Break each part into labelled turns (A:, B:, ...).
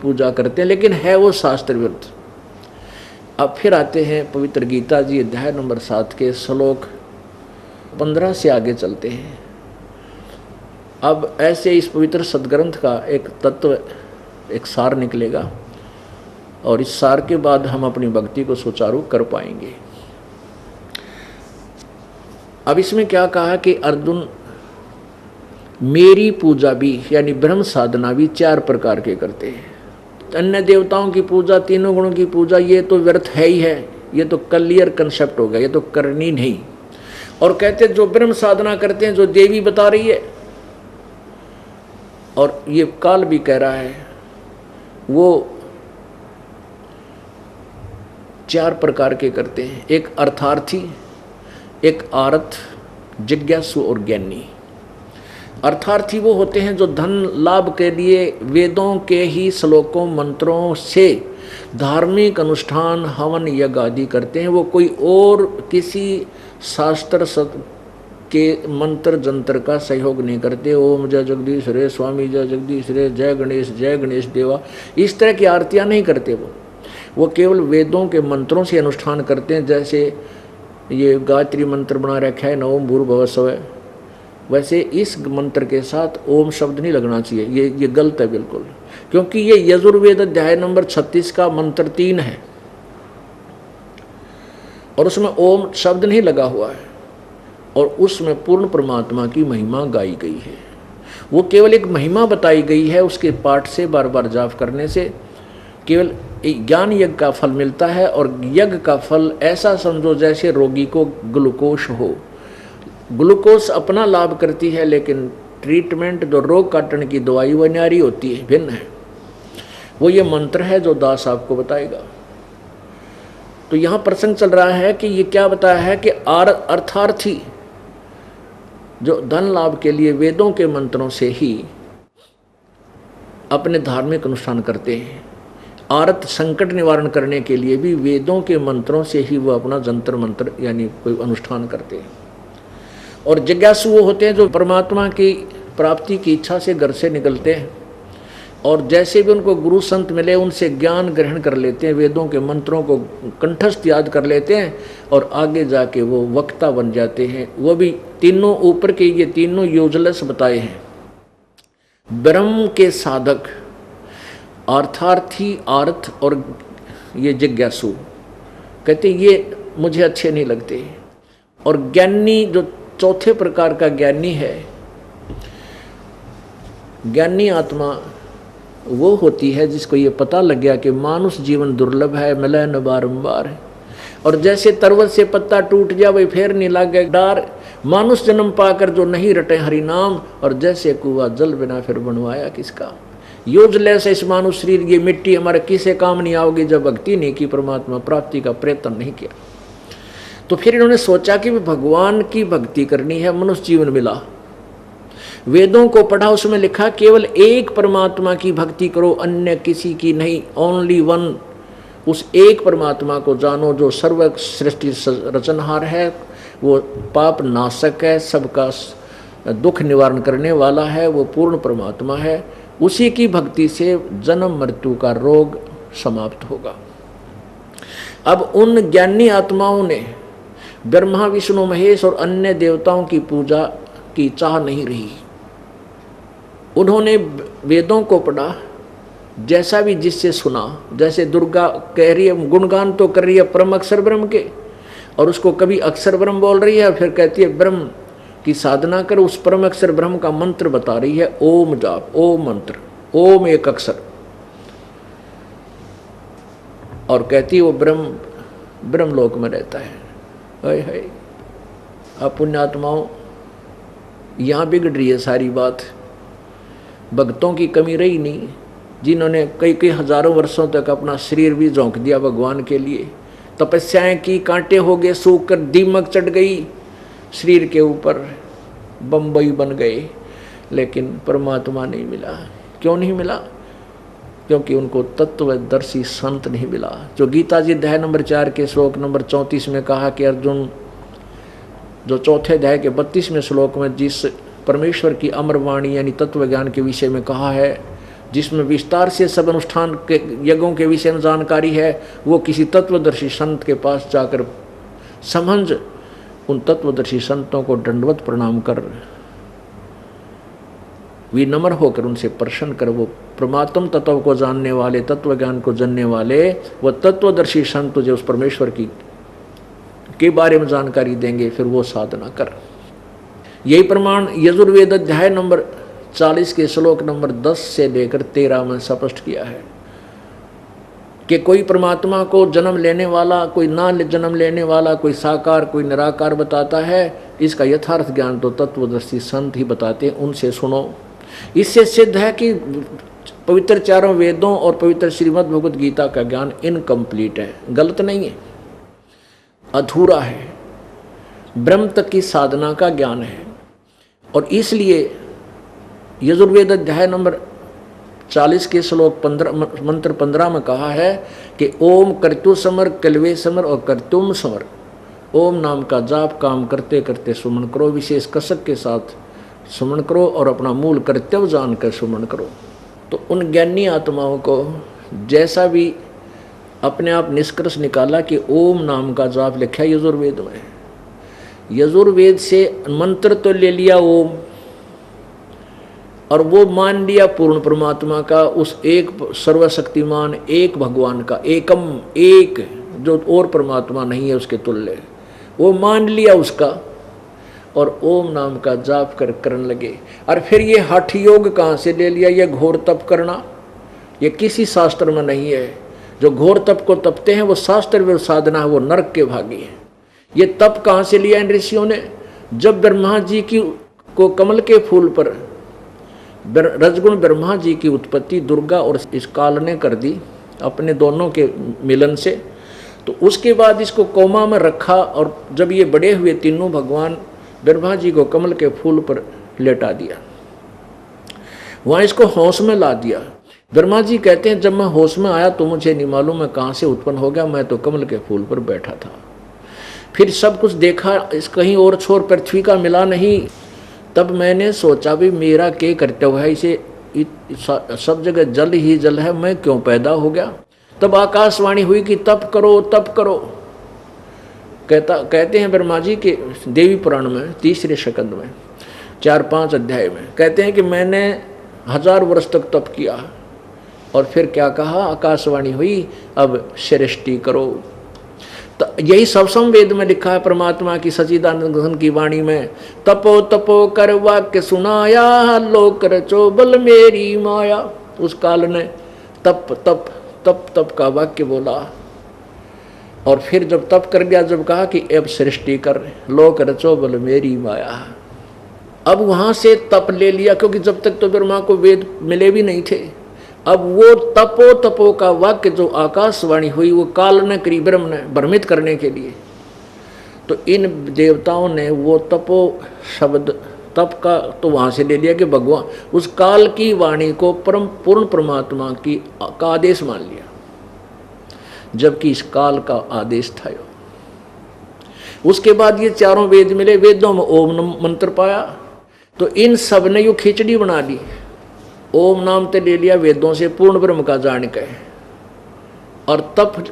A: पूजा करते हैं, लेकिन है वो शास्त्र विरुद्ध। अब फिर आते हैं पवित्र गीता जी अध्याय नंबर 7 के श्लोक 15 से आगे चलते हैं। अब ऐसे इस पवित्र सदग्रंथ का एक तत्व, एक सार निकलेगा, और इस सार के बाद हम अपनी भक्ति को सुचारू कर पाएंगे। अब इसमें क्या कहा कि अर्जुन, मेरी पूजा भी यानी ब्रह्म साधना भी 4 प्रकार के करते हैं। अन्य देवताओं की पूजा, तीनों गुणों की पूजा, ये तो व्यर्थ है ही है, ये तो क्लियर कंसेप्ट हो गया, ये तो करनी नहीं। और कहते जो ब्रह्म साधना करते हैं, जो देवी बता रही है और ये काल भी कह रहा है, वो 4 प्रकार के करते हैं। एक अर्थार्थी, एक आरत, जिज्ञासु और ज्ञानी। अर्थार्थी वो होते हैं जो धन लाभ के लिए वेदों के ही श्लोकों मंत्रों से धार्मिक अनुष्ठान हवन यज्ञ आदि करते हैं। वो कोई और किसी शास्त्र के मंत्र जंत्र का सहयोग नहीं करते। ओम जय जगदीश रे, स्वामी जय जगदीश रे, जय गणेश देवा, इस तरह की आरतियाँ नहीं करते। वो केवल वेदों के मंत्रों से अनुष्ठान करते हैं। जैसे ये गायत्री मंत्र बना रखा है न, ओम भूर्भुवः स्वः, वैसे इस मंत्र के साथ ओम शब्द नहीं लगना चाहिए। ये गलत है बिल्कुल, क्योंकि ये यजुर्वेद अध्याय नंबर 36 का मंत्र 3 है और उसमें ओम शब्द नहीं लगा हुआ है, और उसमें पूर्ण परमात्मा की महिमा गाई गई है। वो केवल एक महिमा बताई गई है, उसके पाठ से बार बार जाप करने से केवल ज्ञान यज्ञ का फल मिलता है। और यज्ञ का फल ऐसा समझो जैसे रोगी को ग्लूकोज हो। ग्लूकोज अपना लाभ करती है, लेकिन ट्रीटमेंट जो रोग काटने की दवाई वो न्यारी होती है, भिन्न है। वो ये मंत्र है जो दास आपको बताएगा। तो यहाँ प्रसंग चल रहा है कि ये क्या बताया है कि अर्थार्थी जो धन लाभ के लिए वेदों के मंत्रों से ही अपने धार्मिक अनुष्ठान करते हैं। आरत संकट निवारण करने के लिए भी वेदों के मंत्रों से ही वो अपना जंतर मंत्र यानी कोई अनुष्ठान करते हैं। और जिज्ञासु वो होते हैं जो परमात्मा की प्राप्ति की इच्छा से घर से निकलते हैं, और जैसे भी उनको गुरु संत मिले उनसे ज्ञान ग्रहण कर लेते हैं, वेदों के मंत्रों को कंठस्थ याद कर लेते हैं और आगे जाके वो वक्ता बन जाते हैं। वो भी तीनों ऊपर के ये तीनों यूजलेस बताए हैं। ब्रह्म के साधक अर्थार्थी, आर्थ और ये जिज्ञासु कहते ये मुझे अच्छे नहीं लगते। और ज्ञानी जो चौथे प्रकार का ज्ञानी है, ज्ञानी आत्मा वो होती है जिसको ये पता लग गया कि मानुष जीवन दुर्लभ है, मिले न बारंबार है। और जैसे तरवत से पत्ता टूट जाए फिर नहीं लागे डार, मानुष जन्म पाकर जो नहीं रटे हरि नाम, और जैसे कुआ जल बिना फिर बनवाया किसका। यूजलेस इस मानुष शरीर, ये मिट्टी हमारे किसे काम नहीं आओगी जब भक्ति नहीं की, परमात्मा प्राप्ति का प्रयत्न नहीं किया। तो फिर इन्होंने सोचा कि भगवान की भक्ति करनी है, मनुष्य जीवन मिला, वेदों को पढ़ा, उसमें लिखा केवल एक परमात्मा की भक्ति करो, अन्य किसी की नहीं, ओनली वन। उस एक परमात्मा को जानो जो सर्व सृष्टि रचनहार है, वो पाप नाशक है, सबका दुख निवारण करने वाला है, वो पूर्ण परमात्मा है। उसी की भक्ति से जन्म मृत्यु का रोग समाप्त होगा। अब उन ज्ञानी आत्माओं ने ब्रह्मा विष्णु महेश और अन्य देवताओं की पूजा की चाह नहीं रही। उन्होंने वेदों को पढ़ा, जैसा भी जिससे सुना, जैसे दुर्गा कह रही है, गुणगान तो कर रही है परम अक्षर ब्रह्म के, और उसको कभी अक्षर ब्रह्म बोल रही है, फिर कहती है ब्रह्म की साधना कर, उस परम अक्षर ब्रह्म का मंत्र बता रही है, ओम जाप, ओम मंत्र, ओम एक अक्षर, और कहती है वो ब्रह्म लोक में रहता है। है अब पुण्यात्माओं, यहाँ बिगड़ रही है सारी बात। भक्तों की कमी रही नहीं, जिन्होंने कई हजारों वर्षों तक अपना शरीर भी झोंक दिया भगवान के लिए, तपस्याएं की, कांटे हो गए, सूख कर दीमक चढ़ गई शरीर के ऊपर, बम्बई बन गए, लेकिन परमात्मा नहीं मिला। क्यों नहीं मिला? क्योंकि उनको तत्वदर्शी संत नहीं मिला। जो गीता जी अध्याय नंबर 4 के श्लोक नंबर 34 में कहा कि अर्जुन, जो चौथे अध्याय के 32वें श्लोक में जिस परमेश्वर की अमर वाणी यानी तत्व ज्ञान के विषय में कहा है, जिसमें विस्तार से सब अनुष्ठान के यज्ञों के विषय में जानकारी है, वो किसी तत्वदर्शी संत के पास जाकर समझ उन तत्वदर्शी संतों को दंडवत प्रणाम कर विनम्र होकर उनसे प्रश्न कर, वो परमात्म तत्व को जानने वाले, तत्व ज्ञान को जानने वाले वो तत्वदर्शी संत तुझे उस परमेश्वर की के बारे में जानकारी देंगे, फिर वो साधना कर। यही प्रमाण यजुर्वेद अध्याय नंबर 40 के श्लोक नंबर 10 से लेकर 13 में स्पष्ट किया है कि कोई परमात्मा को जन्म लेने वाला, कोई ना जन्म लेने वाला, कोई साकार कोई निराकार बताता है। इसका यथार्थ ज्ञान तो तत्वदर्शी संत ही बताते हैं, उनसे सुनो। इससे सिद्ध है कि पवित्र चारों वेदों और पवित्र श्रीमद् भगवद गीता का ज्ञान इनकम्प्लीट है, गलत नहीं है, अधूरा है, ब्रह्म तक की साधना का ज्ञान है। और इसलिए यजुर्वेद अध्याय नंबर 40 के श्लोक 15 मंत्र 15 में कहा है कि ओम कर्तु समर कलवे समर और कर्तुम समर। ओम नाम का जाप काम करते करते सुमन करो, विशेष कसक के साथ सुमन करो और अपना मूल कर्तव्य जानकर सुमन करो। तो उन ज्ञानी आत्माओं को जैसा भी अपने आप निष्कर्ष निकाला कि ओम नाम का जाप लिखा है यजुर्वेद में, यजुर्वेद से मंत्र तो ले लिया ओम, और वो मान लिया पूर्ण परमात्मा का, उस एक सर्वशक्तिमान एक भगवान का, एकम एक, जो और परमात्मा नहीं है उसके तुल्य, वो मान लिया उसका, और ओम नाम का जाप करने लगे। और फिर ये हठ योग कहाँ से ले लिया? ये घोर तप करना, ये किसी शास्त्र में नहीं है। जो घोर तप को तपते हैं वो शास्त्र विरुद्ध साधना है, वो नरक के भागी है। ये तप कहाँ से लिया इन ऋषियों ने? जब ब्रह्मा जी की को कमल के फूल पर रजगुण ब्रह्मा जी की उत्पत्ति दुर्गा और इस काल ने कर दी अपने दोनों के मिलन से, तो उसके बाद इसको कोमा में रखा, और जब ये बड़े हुए तीनों भगवान ब्रह्मा जी को कमल के फूल पर लेटा दिया, वहाँ इसको होश में ला दिया। ब्रह्मा जी कहते हैं जब मैं होश में आया तो मुझे नहीं मालूम मैं कहाँ से उत्पन्न हो गया, मैं तो कमल के फूल पर बैठा था। फिर सब कुछ देखा, इस कहीं और छोर पृथ्वी का मिला नहीं। तब मैंने सोचा भी मेरा क्या कर्तव्य है, इसे सब जगह जल ही जल है, मैं क्यों पैदा हो गया। तब आकाशवाणी हुई कि तप करो तप करो। कहते हैं ब्रह्मा जी के देवी पुराण में 3रे स्कंद में 4-5 अध्याय में कहते हैं कि मैंने 1000 वर्ष तक तप किया, और फिर क्या कहा, आकाशवाणी हुई अब सृष्टि करो। तो यही सब संवेद में लिखा है परमात्मा की सच्चिदानंद घन की वाणी में, तपो तपो कर वाक्य सुनाया, लोक रचो बल मेरी माया। उस काल ने तप तप तप तप का वाक्य बोला, और फिर जब तप कर गया, जब कहा कि अब सृष्टि कर, लोक रचो बल मेरी माया। अब वहां से तप ले लिया, क्योंकि जब तक तो ब्रह्मा को वेद मिले भी नहीं थे। अब वो तपो तपो का वाक्य जो आकाशवाणी हुई वो काल ने करी, ब्रह्म ने भ्रमित करने के लिए। तो इन देवताओं ने वो तपो शब्द तप का तो वहाँ से ले लिया कि भगवान उस काल की वाणी को परम पूर्ण परमात्मा का आदेश मान लिया, जबकि इस काल का आदेश था। उसके बाद ये चारों वेद मिले, वेदों में ओम मंत्र पाया, तो इन सब ने यू खिचड़ी बना ली। ओम नाम तो ले लिया वेदों से पूर्ण ब्रह्म का जान के, और तप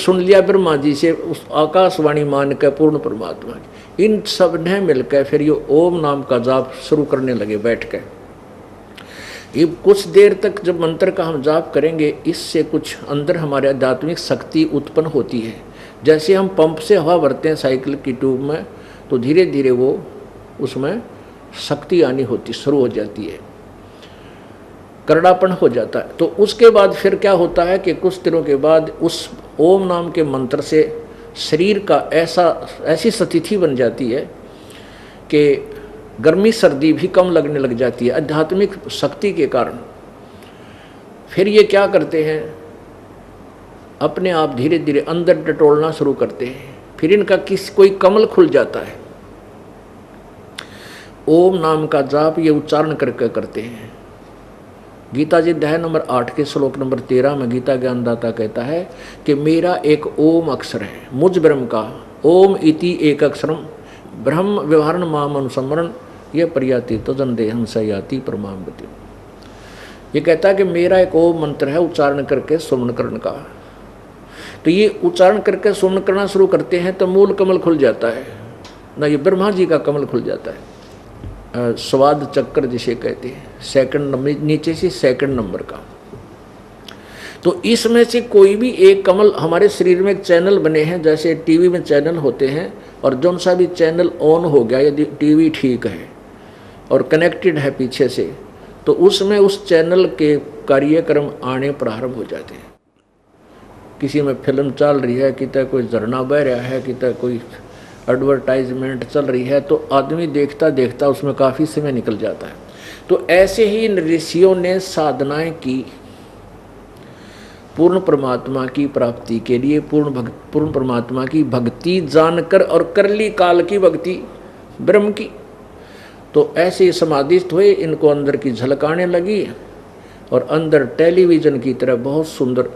A: सुन लिया ब्रह्मा जी से उस आकाशवाणी मान के पूर्ण परमात्मा की। इन सब ने मिलकर फिर ये ओम नाम का जाप शुरू करने लगे बैठ के। ये कुछ देर तक जब मंत्र का हम जाप करेंगे, इससे कुछ अंदर हमारे आध्यात्मिक शक्ति उत्पन्न होती है। जैसे हम पंप से हवा भरते हैं साइकिल की ट्यूब में, तो धीरे धीरे वो उसमें शक्ति आनी होती शुरू हो जाती है, करड़ापन हो जाता है। तो उसके बाद फिर क्या होता है कि कुछ दिनों के बाद उस ओम नाम के मंत्र से शरीर का ऐसी स्थिति बन जाती है कि गर्मी सर्दी भी कम लगने लग जाती है आध्यात्मिक शक्ति के कारण। फिर ये क्या करते हैं, अपने आप धीरे धीरे अंदर टटोलना शुरू करते हैं। फिर इनका कोई कमल खुल जाता है। ओम नाम का जाप ये उच्चारण करके करते हैं। गीता जी अध्याय नंबर 8 के श्लोक नंबर 13 में गीता ज्ञानदाता कहता है कि मेरा एक ओम अक्षर है, मुझ ब्रह्म का ओम इति एक अक्षरम ब्रह्म व्यवहारण माम अनुसमरण यह प्रयाति तो जन देहम सयाति परमामति। ये कहता है कि मेरा एक वो मंत्र है उच्चारण करके सुमन करण का। तो ये उच्चारण करके सुमन करना शुरू करते हैं तो मूल कमल खुल जाता है ना, ये ब्रह्मा जी का कमल खुल जाता है। स्वाद चक्र जिसे कहते हैं, सेकंड नंबर, नीचे से सेकंड नंबर का। तो इसमें से कोई भी एक कमल, हमारे शरीर में एक चैनल बने हैं, जैसे टीवी में चैनल होते हैं, और जौन सा भी चैनल ऑन हो गया, यदि टीवी ठीक है और कनेक्टेड है पीछे से, तो उसमें उस चैनल के कार्यक्रम आने प्रारंभ हो जाते हैं। किसी में फिल्म चल रही है, कितना कोई झरना बह रहा है, कितना कोई एडवर्टाइजमेंट चल रही है, तो आदमी देखता देखता उसमें काफ़ी समय निकल जाता है। तो ऐसे ही इन ऋषियों ने साधनाएं की पूर्ण परमात्मा की प्राप्ति के लिए, पूर्ण परमात्मा की भक्ति जानकर, और कर ली काल की भक्ति ब्रह्म की। तो ऐसे ही समाधिस्थ हुए, इनको अंदर की झलक आने लगी, और अंदर टेलीविज़न की तरह बहुत सुंदर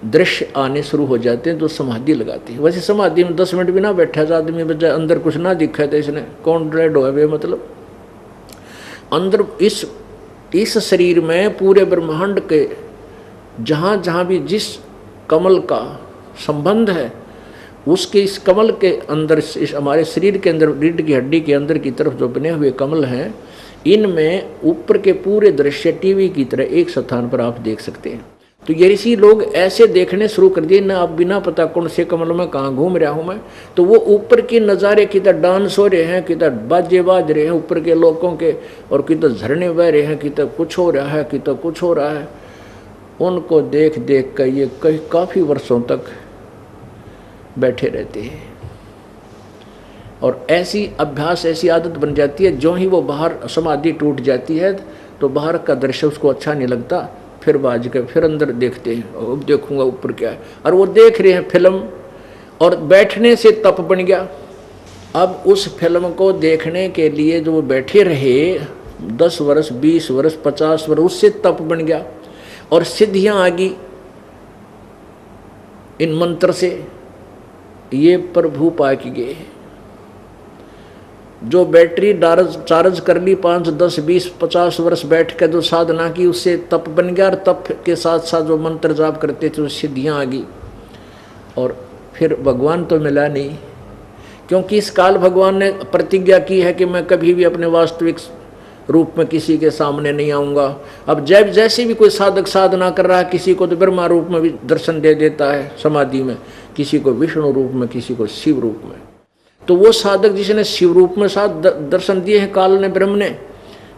A: दृश्य आने शुरू हो जाते हैं, जो समाधि लगाती है। वैसे समाधि में 10 मिनट भी ना बैठा था आदमी, बजाय अंदर कुछ ना दिखा था, इसने कौन ड्रेड हो वे, मतलब अंदर इस शरीर में पूरे ब्रह्मांड के जहाँ जहाँ भी जिस कमल का संबंध है, उसके इस कमल के अंदर, इस हमारे शरीर के अंदर, रीढ़ की हड्डी के अंदर की तरफ जो बने हुए कमल हैं, इनमें ऊपर के पूरे दृश्य टीवी की तरह एक स्थान पर आप देख सकते हैं। तो ये ऋषि लोग ऐसे देखने शुरू कर दिए ना, अब बिना पता कौन से कमल में कहाँ घूम रहा हूँ मैं, तो वो ऊपर के नज़ारे किधर डांस हो रहे हैं, किधर बाजे बाज रहे हैं ऊपर के लोगों के, और किधर झरने बह रहे हैं, किधर कुछ हो रहा है, किधर कुछ हो रहा है। उनको देख देख कर ये काफ़ी वर्षों तक बैठे रहते हैं, और ऐसी अभ्यास, ऐसी आदत बन जाती है। जो ही वो बाहर समाधि टूट जाती है तो बाहर का दृश्य उसको अच्छा नहीं लगता, फिर बाज कर फिर अंदर देखते हैं, अब देखूंगा ऊपर क्या है, और वो देख रहे हैं फिल्म, और बैठने से तप बन गया। अब उस फिल्म को देखने के लिए जो वो बैठे रहे 10 वर्ष, 20 वर्ष, 50 वर्ष, उससे तप बन गया, और सिद्धियां आ गई इन मंत्र से। ये प्रभु पाक गए, जो बैटरी चार्ज कर ली 5, 10, 20, 50 वर्ष बैठ कर जो साधना की, उससे तप बन गया, और तप के साथ साथ जो मंत्र जाप करते थे, वो सिद्धियां आ गई। और फिर भगवान तो मिला नहीं, क्योंकि इस काल भगवान ने प्रतिज्ञा की है कि मैं कभी भी अपने वास्तविक रूप में किसी के सामने नहीं आऊँगा। अब जब जैसे भी कोई साधक साधना कर रहा है, किसी को तो ब्रह्मा रूप में भी दर्शन दे देता है समाधि में, किसी को विष्णु रूप में, किसी को शिव रूप में। तो वो साधक जिसने शिव रूप में साथ दर्शन दिए हैं काल ने, ब्रह्म ने,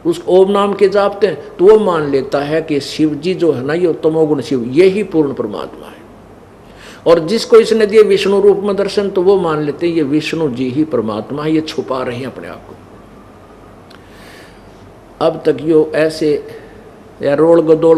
A: उस ओम नाम के जापते हैं, तो वो मान लेता है कि शिव जी जो है ना, ये तमोगुण शिव, ये ही पूर्ण परमात्मा है। और जिसको इसने दिए विष्णु रूप में दर्शन, तो वो मान लेते हैं ये विष्णु जी ही परमात्मा है, ये छुपा रहे हैं अपने आप को। अब तक यो ऐसे या रोल गदोल